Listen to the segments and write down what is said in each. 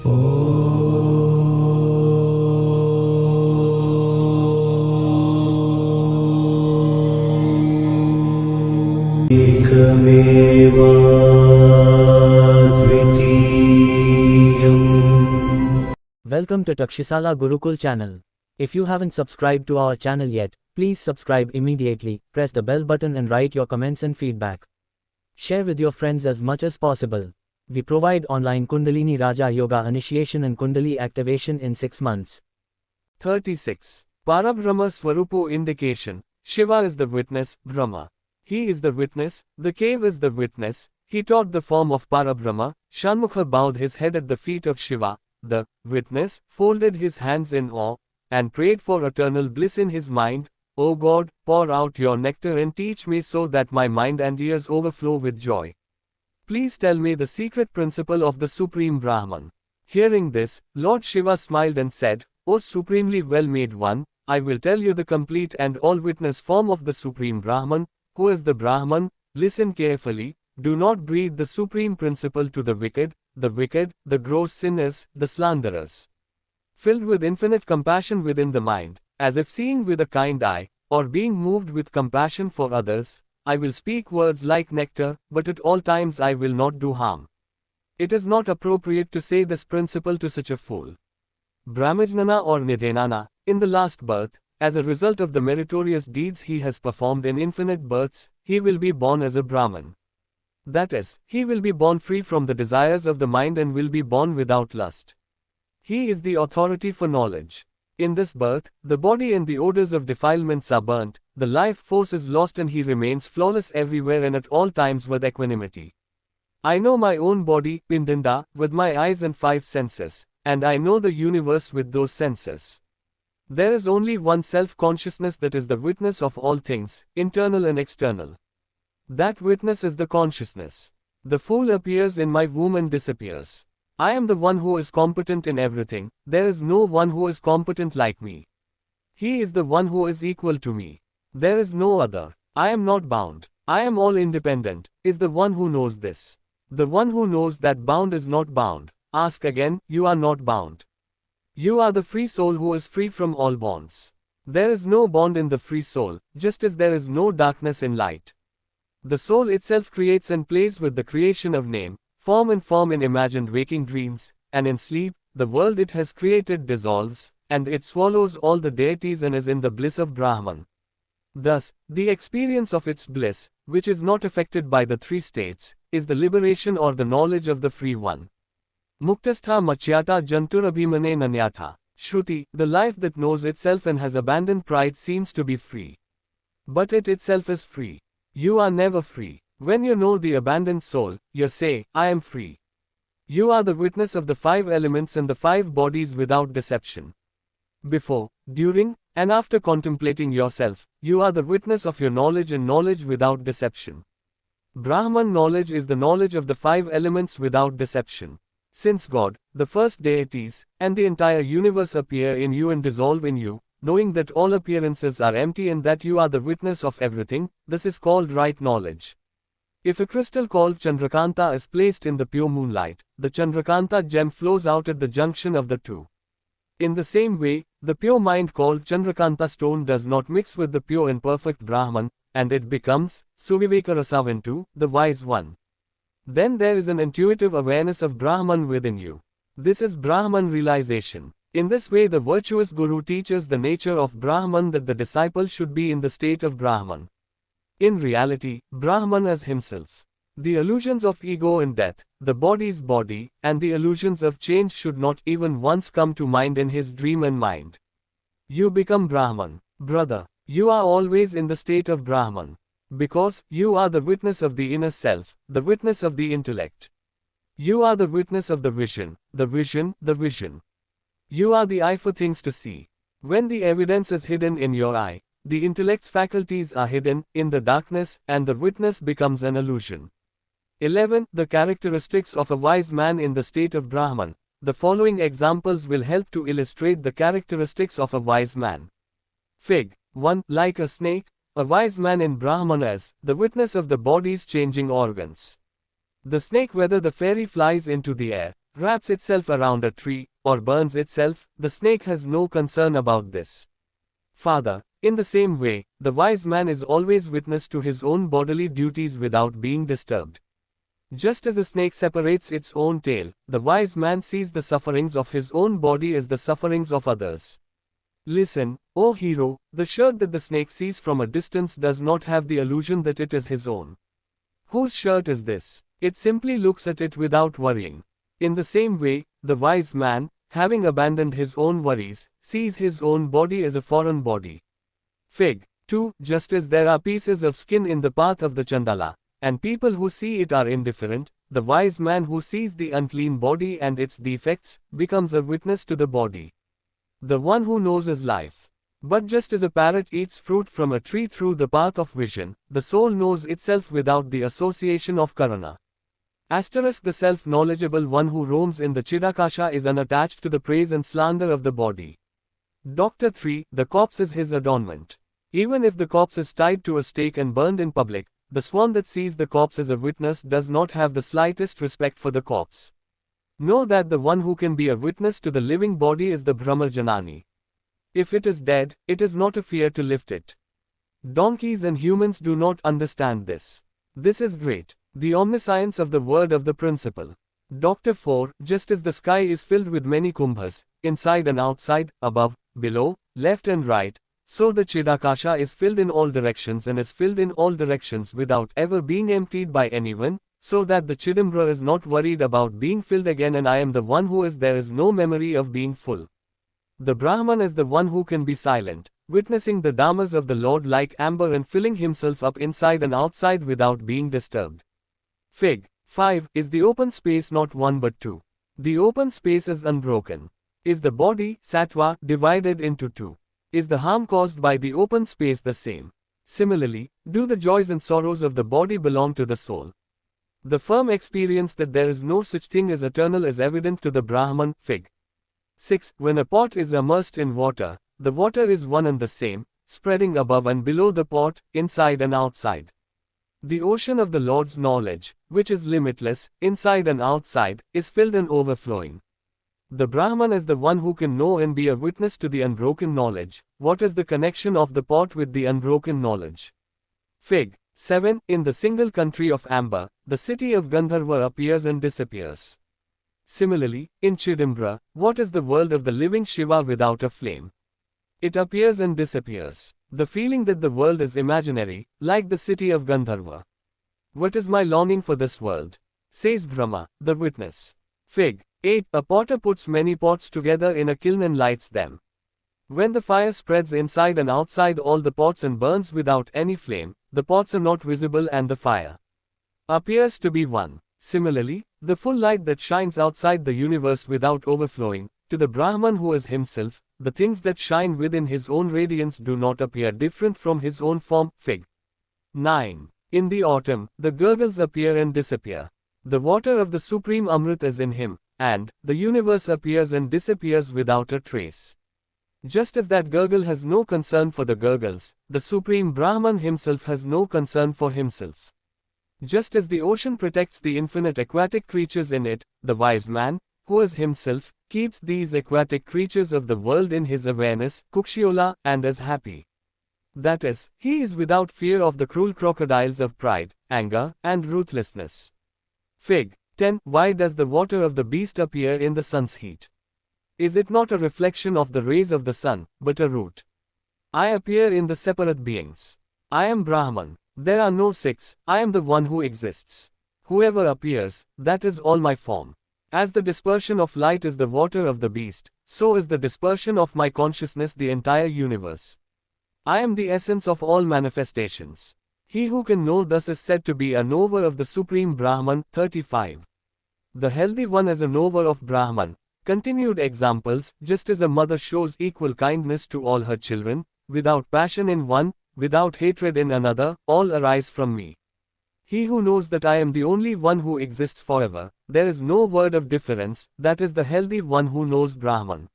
Welcome to Takshashila Gurukul channel. If you haven't subscribed to our channel yet, please subscribe immediately, press the bell button and write your comments and feedback. Share with your friends as much as possible. We provide online Kundalini Raja Yoga initiation and Kundalini activation in 6 months. 36. Parabrahmaswarupu indication. Shiva is the witness, Brahma. He is the witness, the cave is the witness. He taught the form of Parabrahma. Shanmukha bowed his head at the feet of Shiva, the witness, folded his hands in awe, and prayed for eternal bliss in his mind. O God, pour out your nectar and teach me so that my mind and ears overflow with joy. Please tell me the secret principle of the Supreme Brahman. Hearing this, Lord Shiva smiled and said, O supremely well-made one, I will tell you the complete and all-witness form of the Supreme Brahman. Who is the Brahman? Listen carefully. Do not breathe the supreme principle to the wicked, the gross sinners, the slanderers. Filled with infinite compassion within the mind, as if seeing with a kind eye, or being moved with compassion for others, I will speak words like nectar, but at all times I will not do harm. It is not appropriate to say this principle to such a fool. Brahmajnana or Nidhenana, in the last birth, as a result of the meritorious deeds he has performed in infinite births, he will be born as a Brahman. That is, he will be born free from the desires of the mind and will be born without lust. He is the authority for knowledge. In this birth, the body and the odors of defilements are burnt, the life force is lost and he remains flawless everywhere and at all times with equanimity. I know my own body, Pindinda, with my eyes and 5 senses, and I know the universe with those senses. There is only one self-consciousness that is the witness of all things, internal and external. That witness is the consciousness. The fool appears in my womb and disappears. I am the one who is competent in everything, there is no one who is competent like me. He is the one who is equal to me. There is no other. I am not bound. I am all independent, is the one who knows this. The one who knows that bound is not bound. Ask again, you are not bound. You are the free soul who is free from all bonds. There is no bond in the free soul, just as there is no darkness in light. The soul itself creates and plays with the creation of name, form and form in imagined waking dreams, and in sleep, the world it has created dissolves, and it swallows all the deities and is in the bliss of Brahman. Thus, the experience of its bliss, which is not affected by the 3 states, is the liberation or the knowledge of the free one. Muktastha machyata janturabhimane nanyatha. Shruti, the life that knows itself and has abandoned pride seems to be free. But it itself is free. You are never free. When you know the abandoned soul, you say, I am free. You are the witness of the 5 elements and the 5 bodies without deception. Before, during, and after contemplating yourself, you are the witness of your knowledge and knowledge without deception. Brahman knowledge is the knowledge of the 5 elements without deception. Since God, the first deities, and the entire universe appear in you and dissolve in you, knowing that all appearances are empty and that you are the witness of everything, this is called right knowledge. If a crystal called Chandrakanta is placed in the pure moonlight, the Chandrakanta gem flows out at the junction of the two. In the same way, the pure mind called Chandrakanta stone does not mix with the pure and perfect Brahman, and it becomes Suvivekarasavantu, the wise one. Then there is an intuitive awareness of Brahman within you. This is Brahman realization. In this way the virtuous Guru teaches the nature of Brahman, that the disciple should be in the state of Brahman. In reality, Brahman is himself. The illusions of ego and death, the body's body, and the illusions of change should not even once come to mind in his dream and mind. You become Brahman. Brother, you are always in the state of Brahman. Because, you are the witness of the inner self, the witness of the intellect. You are the witness of the vision, the vision, the vision. You are the eye for things to see. When the evidence is hidden in your eye, the intellect's faculties are hidden in the darkness, and the witness becomes an illusion. 11. The characteristics of a wise man in the state of Brahman. The following examples will help to illustrate the characteristics of a wise man. Fig. 1. Like a snake, a wise man in Brahman is the witness of the body's changing organs. The snake, whether the fairy flies into the air, wraps itself around a tree, or burns itself, the snake has no concern about this. Father, in the same way, the wise man is always witness to his own bodily duties without being disturbed. Just as a snake separates its own tail, the wise man sees the sufferings of his own body as the sufferings of others. Listen, O hero, the shirt that the snake sees from a distance does not have the illusion that it is his own. Whose shirt is this? It simply looks at it without worrying. In the same way, the wise man, having abandoned his own worries, sees his own body as a foreign body. Fig. 2. Just as there are pieces of skin in the path of the Chandala, and people who see it are indifferent, the wise man who sees the unclean body and its defects, becomes a witness to the body. The one who knows is life. But just as a parrot eats fruit from a tree through the path of vision, the soul knows itself without the association of karana. Asterisk the self-knowledgeable one who roams in the Chidakasha is unattached to the praise and slander of the body. Dr. 3. The corpse is his adornment. Even if the corpse is tied to a stake and burned in public, the swan that sees the corpse as a witness does not have the slightest respect for the corpse. Know that the one who can be a witness to the living body is the Brahmajanani. If it is dead, it is not a fear to lift it. Donkeys and humans do not understand this. This is great. The omniscience of the word of the principle. Dr. 4. Just as the sky is filled with many kumbhas, inside and outside, above, below, left and right, so the Chidakasha is filled in all directions and is filled in all directions without ever being emptied by anyone, so that the Chidambra is not worried about being filled again, and I am the one who is, there is no memory of being full. The Brahman is the one who can be silent, witnessing the dharmas of the Lord like amber and filling himself up inside and outside without being disturbed. Fig. 5. Is the open space not one but two? The open space is unbroken. Is the body, sattva, divided into two? Is the harm caused by the open space the same? Similarly, do the joys and sorrows of the body belong to the soul? The firm experience that there is no such thing as eternal is evident to the Brahman. Fig. 6. When a pot is immersed in water, the water is one and the same, spreading above and below the pot, inside and outside. The ocean of the Lord's knowledge, which is limitless, inside and outside, is filled and overflowing. The Brahman is the one who can know and be a witness to the unbroken knowledge. What is the connection of the pot with the unbroken knowledge? Fig. 7. In the single country of amber, the city of Gandharva appears and disappears. Similarly, in Chidambra, what is the world of the living Shiva without a flame? It appears and disappears. The feeling that the world is imaginary, like the city of Gandharva. What is my longing for this world? Says Brahma, the witness. Fig. 8. A potter puts many pots together in a kiln and lights them. When the fire spreads inside and outside all the pots and burns without any flame, the pots are not visible and the fire appears to be one. Similarly, the full light that shines outside the universe without overflowing, to the Brahman who is himself, the things that shine within his own radiance do not appear different from his own form. Fig. 9. In the autumn, the gurgles appear and disappear. The water of the supreme Amrit is in him, and the universe appears and disappears without a trace. Just as that gurgle has no concern for the gurgles, the supreme Brahman himself has no concern for himself. Just as the ocean protects the infinite aquatic creatures in it, the wise man, who is himself, keeps these aquatic creatures of the world in his awareness, Kukshiola, and is happy. That is, he is without fear of the cruel crocodiles of pride, anger, and ruthlessness. Fig. 10. Why does the water of the beast appear in the sun's heat? Is it not a reflection of the rays of the sun, but a root? I appear in the separate beings. I am Brahman. There are no six, I am the one who exists. Whoever appears, that is all my form. As the dispersion of light is the water of the beast, so is the dispersion of my consciousness the entire universe. I am the essence of all manifestations. He who can know thus is said to be a knower of the Supreme Brahman. 35. The healthy one is a knower of Brahman. Continued examples, just as a mother shows equal kindness to all her children, without passion in one, without hatred in another, all arise from me. He who knows that I am the only one who exists forever, there is no word of difference, that is the healthy one who knows Brahman.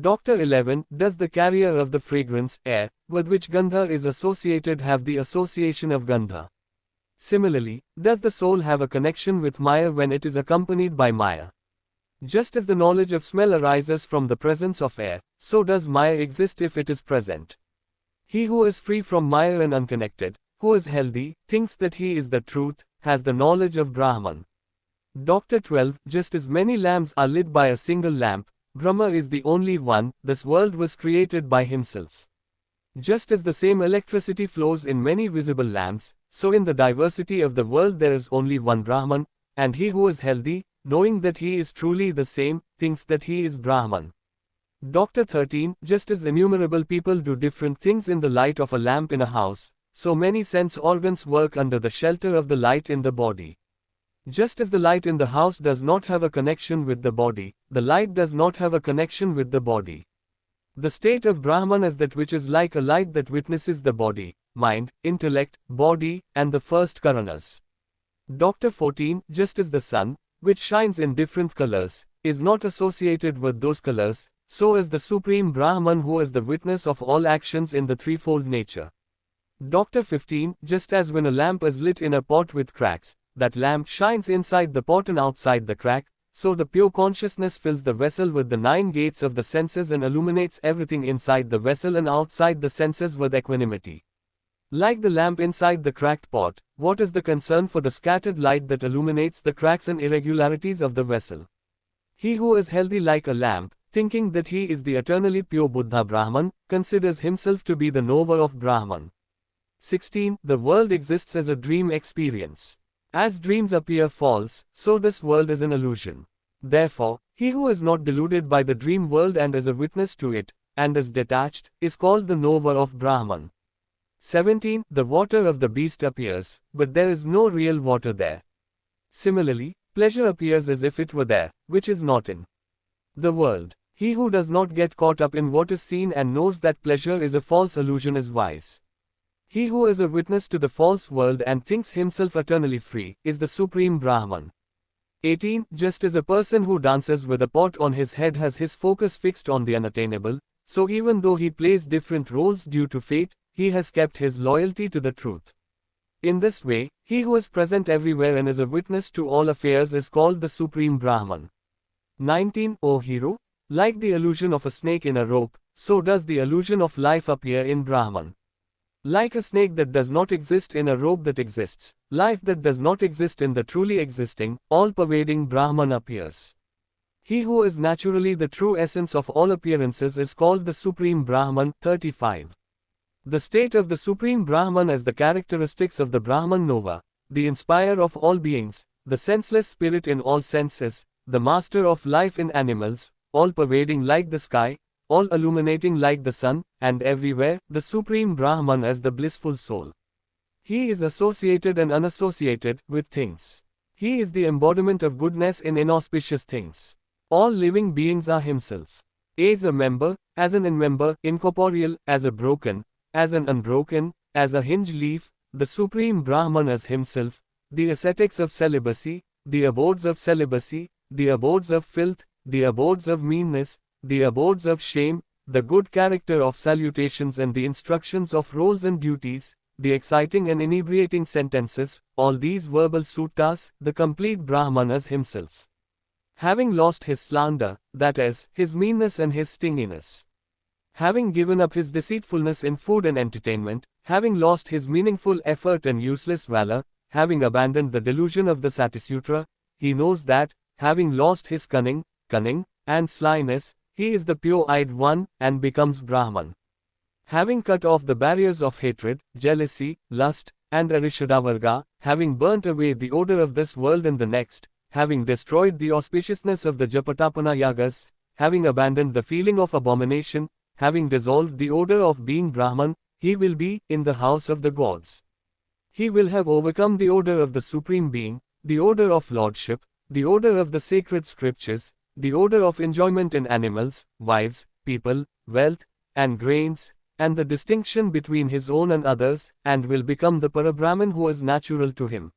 Dr. 11. Does the carrier of the fragrance, air, with which Gandha is associated have the association of Gandha? Similarly, does the soul have a connection with Maya when it is accompanied by Maya? Just as the knowledge of smell arises from the presence of air, so does Maya exist if it is present. He who is free from Maya and unconnected, who is healthy, thinks that he is the truth, has the knowledge of Brahman. Dr. 12. Just as many lamps are lit by a single lamp, Brahma is the only one, this world was created by himself. Just as the same electricity flows in many visible lamps, so in the diversity of the world there is only one Brahman, and he who is healthy, knowing that he is truly the same, thinks that he is Brahman. Dr. 13. Just as innumerable people do different things in the light of a lamp in a house, so many sense organs work under the shelter of the light in the body. Just as the light in the house does not have a connection with the body, the light does not have a connection with the body. The state of Brahman is that which is like a light that witnesses the body, mind, intellect, body, and the first karanas. Dr. 14. Just as the sun, which shines in different colors, is not associated with those colors, so is the Supreme Brahman who is the witness of all actions in the threefold nature. Dr. 15. Just as when a lamp is lit in a pot with cracks, that lamp shines inside the pot and outside the crack, so the pure consciousness fills the vessel with the 9 gates of the senses and illuminates everything inside the vessel and outside the senses with equanimity. Like the lamp inside the cracked pot, what is the concern for the scattered light that illuminates the cracks and irregularities of the vessel? He who is healthy like a lamp, thinking that he is the eternally pure Buddha Brahman, considers himself to be the knower of Brahman. 16. The world exists as a dream experience. As dreams appear false, so this world is an illusion. Therefore, he who is not deluded by the dream world and is a witness to it, and is detached, is called the knower of Brahman. 17. The water of the beast appears, but there is no real water there. Similarly, pleasure appears as if it were there, which is not in the world. He who does not get caught up in what is seen and knows that pleasure is a false illusion is wise. He who is a witness to the false world and thinks himself eternally free, is the Supreme Brahman. 18. Just as a person who dances with a pot on his head has his focus fixed on the unattainable, so even though he plays different roles due to fate, he has kept his loyalty to the truth. In this way, he who is present everywhere and is a witness to all affairs is called the Supreme Brahman. 19. O hero, like the illusion of a snake in a rope, so does the illusion of life appear in Brahman. Like a snake that does not exist in a rope that exists, life that does not exist in the truly existing, all-pervading Brahman appears. He who is naturally the true essence of all appearances is called the Supreme Brahman. 35. The state of the Supreme Brahman as the characteristics of the Brahman knower, the inspirer of all beings, the senseless spirit in all senses, the master of life in animals, all-pervading like the sky, all illuminating like the sun, and everywhere, the Supreme Brahman as the blissful soul. He is associated and unassociated with things. He is the embodiment of goodness in inauspicious things. All living beings are himself. As a member, as an in-member, incorporeal, as a broken, as an unbroken, as a hinge leaf, the Supreme Brahman as himself, the ascetics of celibacy, the abodes of celibacy, the abodes of filth, the abodes of meanness, the abodes of shame, the good character of salutations and the instructions of roles and duties, the exciting and inebriating sentences, all these verbal suttas, the complete Brahman as himself. Having lost his slander, that is, his meanness and his stinginess. Having given up his deceitfulness in food and entertainment, having lost his meaningful effort and useless valor, having abandoned the delusion of the Satisutra, he knows that, having lost his cunning, and slyness, he is the pure-eyed one, and becomes Brahman. Having cut off the barriers of hatred, jealousy, lust, and arishadavarga, having burnt away the odor of this world and the next, having destroyed the auspiciousness of the Japatapana yagas, having abandoned the feeling of abomination, having dissolved the odor of being Brahman, he will be in the house of the gods. He will have overcome the odor of the Supreme Being, the odor of lordship, the odor of the sacred scriptures, the odor of enjoyment in animals, wives, people, wealth, and grains, and the distinction between his own and others, and will become the Parabrahman who is natural to him.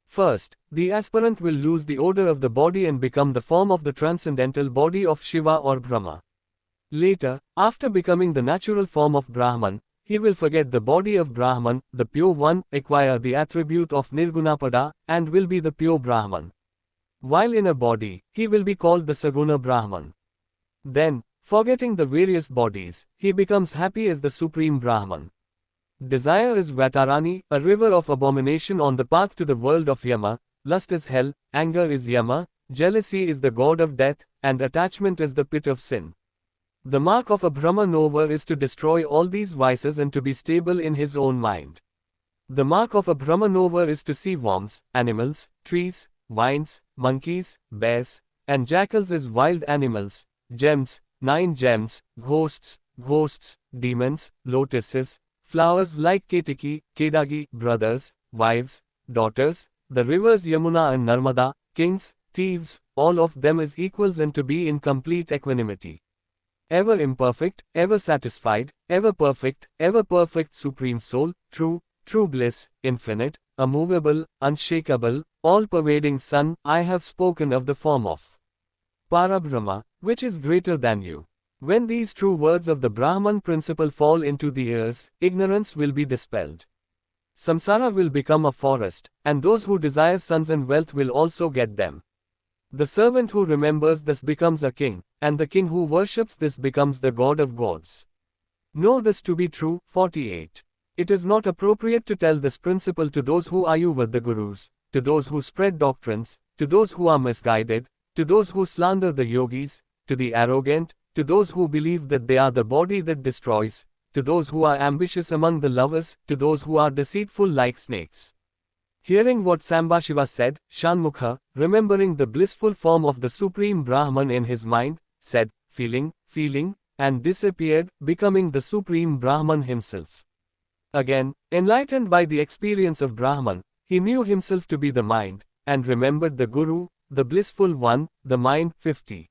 First, the aspirant will lose the odor of the body and become the form of the transcendental body of Shiva or Brahma. Later, after becoming the natural form of Brahman, he will forget the body of Brahman, the pure one, acquire the attribute of Nirgunapada, and will be the pure Brahman. While in a body, he will be called the Saguna Brahman. Then, forgetting the various bodies, he becomes happy as the Supreme Brahman. Desire is Vatarani, a river of abomination on the path to the world of Yama, lust is hell, anger is Yama, jealousy is the god of death, and attachment is the pit of sin. The mark of a Brahma knower is to destroy all these vices and to be stable in his own mind. The mark of a Brahma knower is to see worms, animals, trees, vines, monkeys, bears, and jackals as wild animals, gems, 9 gems, ghosts, demons, lotuses, flowers like Ketiki, Kedagi, brothers, wives, daughters, the rivers Yamuna and Narmada, kings, thieves, all of them as equals and to be in complete equanimity. Ever imperfect, ever satisfied, ever perfect Supreme Soul, true bliss, infinite, immovable, unshakable, all-pervading Sun, I have spoken of the form of Parabrahma, which is greater than you. When these true words of the Brahman principle fall into the ears, ignorance will be dispelled. Samsara will become a forest, and those who desire sons and wealth will also get them. The servant who remembers this becomes a king, and the king who worships this becomes the god of gods. Know this to be true. 48. It is not appropriate to tell this principle to those who argue with the gurus, to those who spread doctrines, to those who are misguided, to those who slander the yogis, to the arrogant, to those who believe that they are the body that destroys, to those who are ambitious among the lovers, to those who are deceitful like snakes. Hearing what Sambhashiva said, Shanmukha, remembering the blissful form of the Supreme Brahman in his mind, said, feeling, and disappeared, becoming the Supreme Brahman himself. Again, enlightened by the experience of Brahman, he knew himself to be the mind, and remembered the Guru, the blissful one, the mind. 50.